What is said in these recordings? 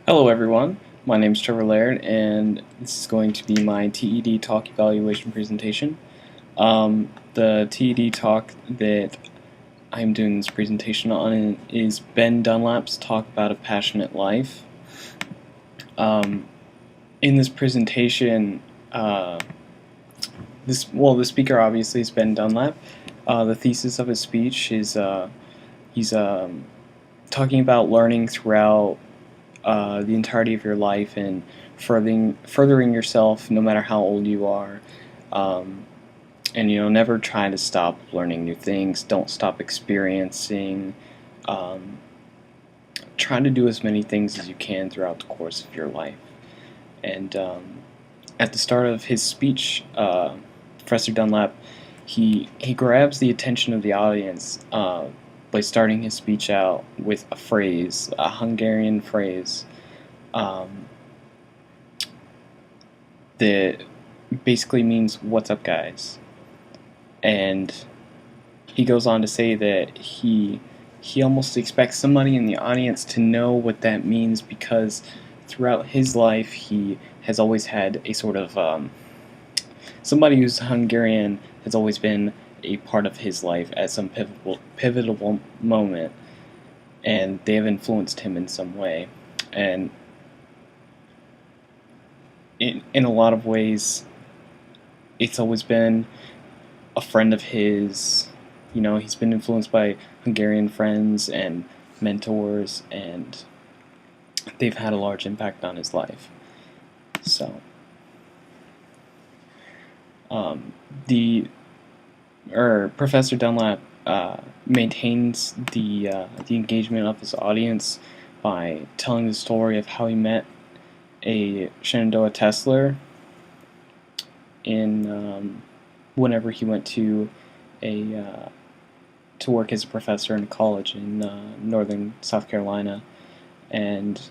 Hello everyone, my name is Trevor Laird and this is going to be my TED talk evaluation presentation. The TED talk that I'm doing this presentation on is Ben Dunlap's talk about a passionate life. In this presentation, the speaker obviously is Ben Dunlap. The thesis of his speech is he's talking about learning throughout the entirety of your life and furthering yourself no matter how old you are. And never try to stop learning new things. Don't stop experiencing. Try to do as many things as you can throughout the course of your life. And at the start of his speech, Professor Dunlap he grabs the attention of the audience by starting his speech out with a phrase, a Hungarian phrase, that basically means "What's up, guys?" And he goes on to say that he almost expects somebody in the audience to know what that means because throughout his life he has always had a sort of somebody who's Hungarian has always been a part of his life at some pivotal moment, and they have influenced him in some way. And in a lot of ways, it's always been a friend of his. He's been influenced by Hungarian friends and mentors, and they've had a large impact on his life. So, Professor Dunlap maintains the engagement of his audience by telling the story of how he met a Shenandoah Tesla in whenever he went to work as a professor in a college in northern South Carolina, and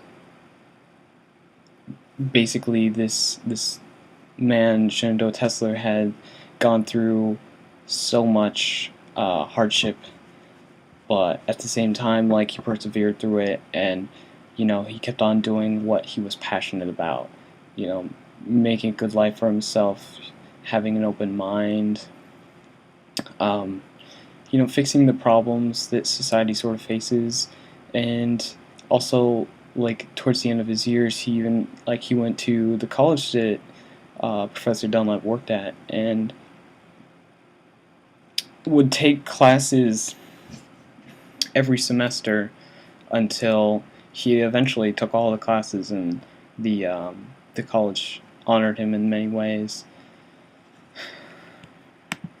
basically this man, Shenandoah Tesla, had gone through so much hardship, but at the same time, like, he persevered through it, and he kept on doing what he was passionate about. Making a good life for himself, having an open mind, fixing the problems that society sort of faces, and also, like, towards the end of his years, he went to the college that Professor Dunlap worked at, and would take classes every semester until he eventually took all the classes, and the college honored him in many ways.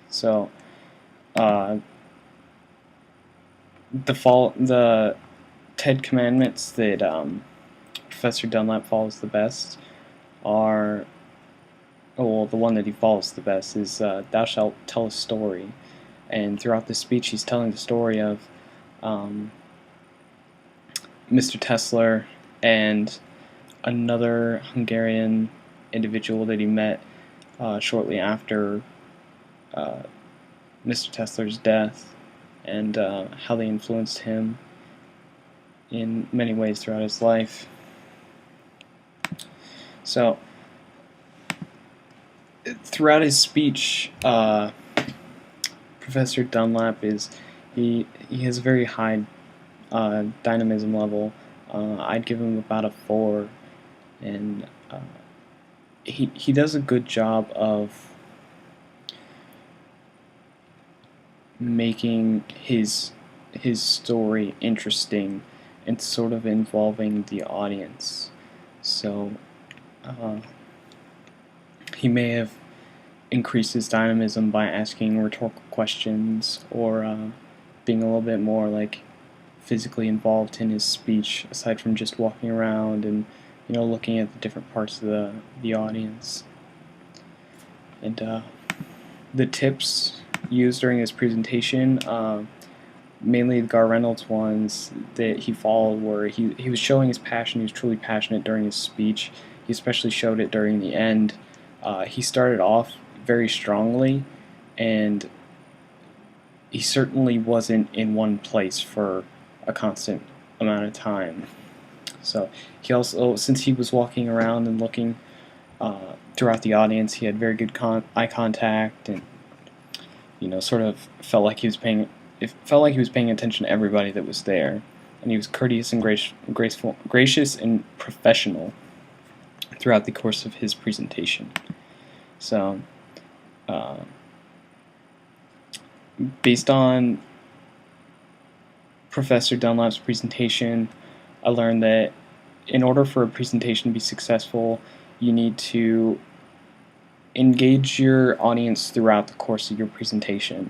So, the Ten Commandments that Professor Dunlap follows the best are, well, the one that he follows the best is "Thou shalt tell a story." And throughout this speech, he's telling the story of Mr. Tesla and another Hungarian individual that he met shortly after Mr. Tesla's death, and how they influenced him in many ways throughout his life. So, throughout his speech, Professor Dunlap he has a very high dynamism level. I'd give him about a 4, and he does a good job of making his story interesting and sort of involving the audience. So he may have increased his dynamism by asking rhetorical questions, or being a little bit more, like, physically involved in his speech, aside from just walking around and looking at the different parts of the audience. And the tips used during his presentation, mainly the Gar Reynolds ones that he followed, were he was showing his passion. He was truly passionate during his speech. He especially showed it during the end. He started off very strongly, and he certainly wasn't in one place for a constant amount of time. So he also, since he was walking around and looking throughout the audience, he had very good eye contact, and sort of felt like he was paying attention to everybody that was there, and he was courteous and gracious and professional throughout the course of his presentation. So, based on Professor Dunlap's presentation, I learned that in order for a presentation to be successful, you need to engage your audience throughout the course of your presentation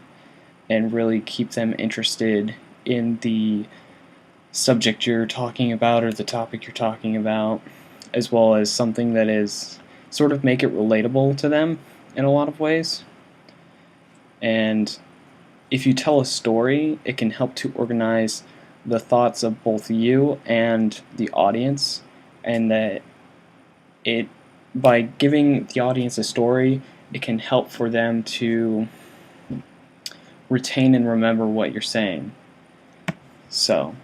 and really keep them interested in the subject you're talking about or the topic you're talking about, as well as something that is sort of make it relatable to them in a lot of ways. And if you tell a story, it can help to organize the thoughts of both you and the audience, and that by giving the audience a story, it can help for them to retain and remember what you're saying. So,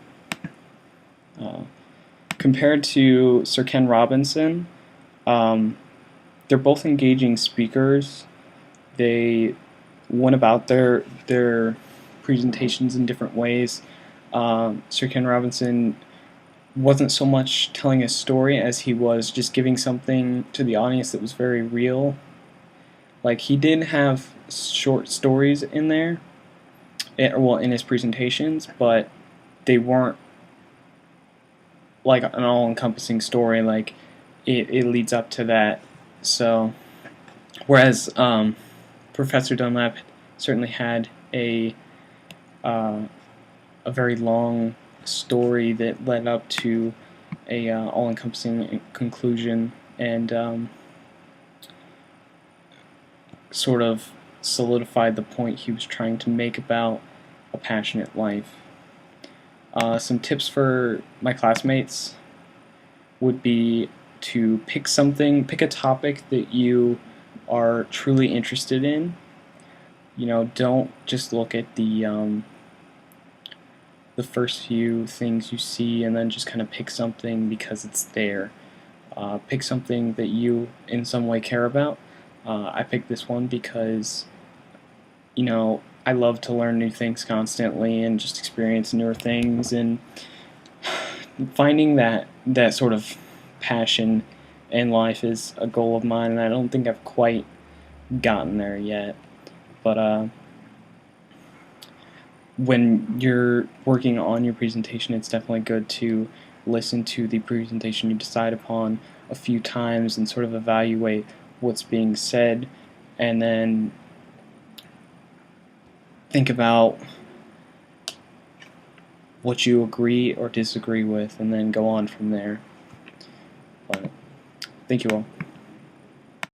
compared to Sir Ken Robinson, they're both engaging speakers. They went about their presentations in different ways. Sir Ken Robinson wasn't so much telling a story as he was just giving something to the audience that was very real. Like, he did have short stories in there, in his presentations, but they weren't like an all-encompassing story. Like, it leads up to that. So, whereas Professor Dunlap certainly had a very long story that led up to a all-encompassing conclusion, and sort of solidified the point he was trying to make about a passionate life. Some tips for my classmates would be to pick a topic that you are truly interested in. Don't just look at the first few things you see and then just kind of pick something because it's there. Pick something that you in some way care about. I picked this one because, I love to learn new things constantly and just experience newer things, and finding that sort of passion in life is a goal of mine, and I don't think I've quite gotten there yet. But when you're working on your presentation, it's definitely good to listen to the presentation you decide upon a few times and sort of evaluate what's being said, and then think about what you agree or disagree with, and then go on from there. But thank you all.